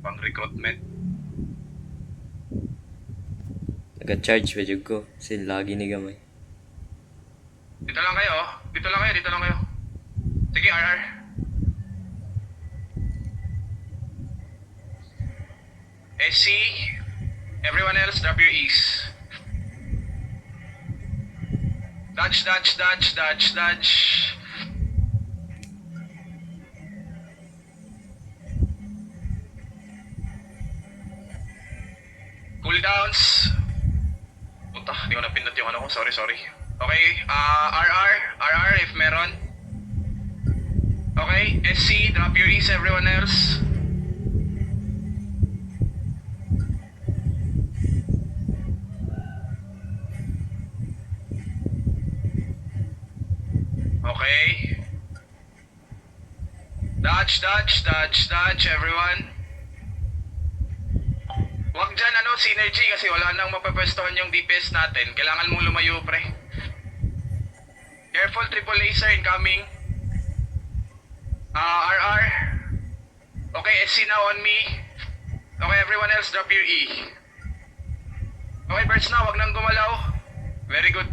pang recruitment. Nag-charge ba jud ko? Kasi lagi ni gamay. Dito lang kayo, oh. Dito lang kayo, dito lang kayo. Sige, RR. SC, everyone else, drop your E's. Dodge, dodge, dodge, dodge, dodge. Cooldowns. Puta, hindi ko napindot yung ano ko. Sorry, sorry. Okay, RR if meron. Okay, SC, drop your E's, everyone else. Okay. Dodge, dodge, dodge, dodge, everyone. Huwag dyan synergy kasi wala nang mapapwestohan yung DPS natin. Kailangan mong lumayo, pre. Careful, triple laser incoming. RR. Okay, SC now on me. Okay, everyone else drop your E. Okay, birds na, wag nang gumalaw. Very good.